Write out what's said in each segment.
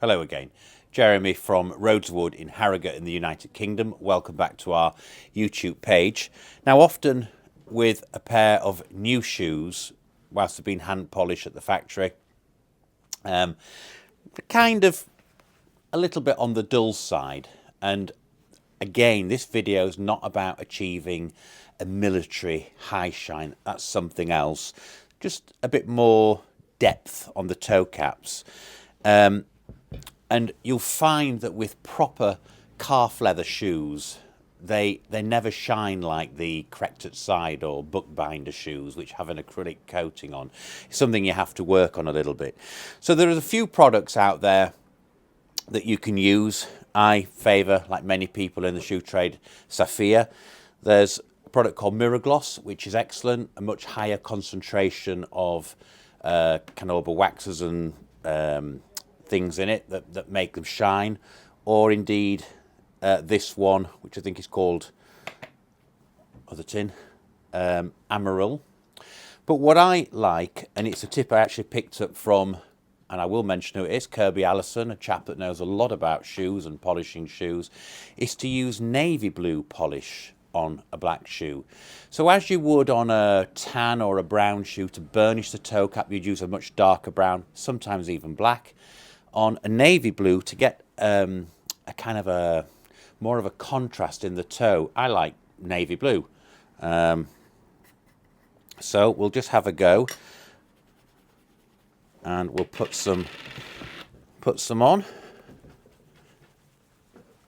Hello again. Jeremy from Rhodeswood in Harrogate in the United Kingdom. Welcome back to our YouTube page. Now, often with a pair of new shoes, whilst they've been hand polished at the factory, kind of a little bit on the dull side. And again, this video is not about achieving a military high shine. That's something else. Just a bit more depth on the toe caps. And you'll find that with proper calf leather shoes, they never shine like the corrected side or bookbinder shoes, which have an acrylic coating on. It's something you have to work on a little bit. So there are a few products out there that you can use. I favour, like many people in the shoe trade, Saphia. There's a product called Miragloss, which is excellent, a much higher concentration of carnauba waxes and things in it that make them shine, or indeed this one, which I think is called Amaryl. But what I like, and it's a tip I actually picked up from, and I will mention who it is, Kirby Allison, a chap that knows a lot about shoes and polishing shoes, is to use navy blue polish on a black shoe. So as you would on a tan or a brown shoe to burnish the toe cap, you'd use a much darker brown, sometimes even black. On a navy blue to get a kind of a more of a contrast in the toe, I like navy blue. So we'll just have a go, and we'll put some on,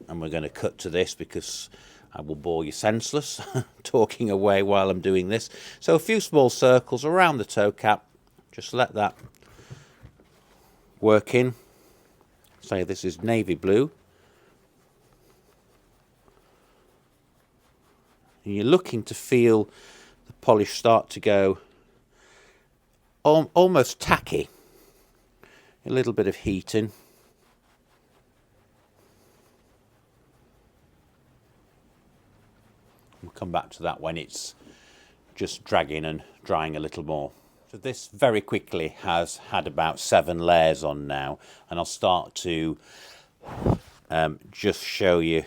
and we're going to cut to this because I will bore you senseless talking away while I'm doing this. So a few small circles around the toe cap, just let that work in. Say this is navy blue. And you're looking to feel the polish start to go almost tacky. A little bit of heating. We'll come back to that when it's just dragging and drying a little more. So this very quickly has had about 7 layers on now, and I'll start to just show you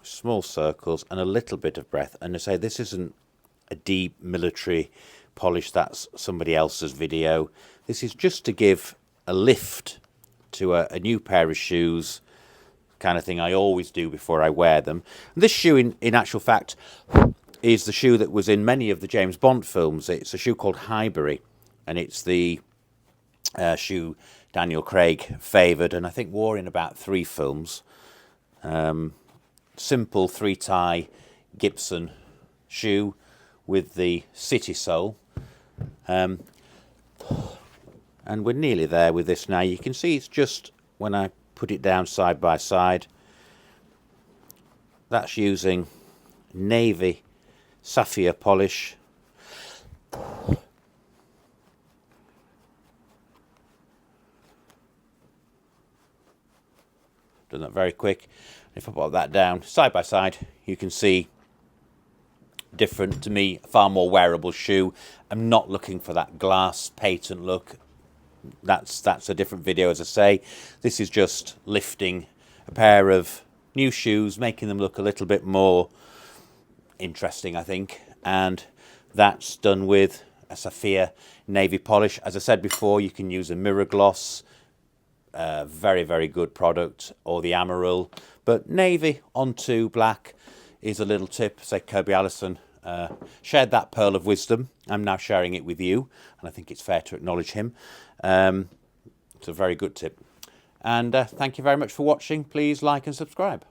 small circles and a little bit of breath. And I say this isn't a deep military polish, that's somebody else's video. This is just to give a lift to a new pair of shoes, kind of thing I always do before I wear them. And this shoe in actual fact is the shoe that was in many of the James Bond films. It's a shoe called Highbury, and it's the shoe Daniel Craig favoured and I think wore in about 3 films. Simple 3-tie Gibson shoe with the city sole. And we're nearly there with this now. You can see it's just when I put it down side by side, that's using navy Saphia polish. Done that very quick. If I put that down side by side, you can see different, to me, far more wearable shoe. I'm not looking for that glass patent look. That's a different video, as I say. This is just lifting a pair of new shoes, making them look a little bit more interesting, I think, and that's done with a Saphia navy polish. As I said before, you can use a Miragloss, very, very good product, or the Amaryl, but navy onto black is a little tip. Say Kirby Allison shared that pearl of wisdom. I'm now sharing it with you, and I think it's fair to acknowledge him. It's a very good tip. And thank you very much for watching. Please like and subscribe.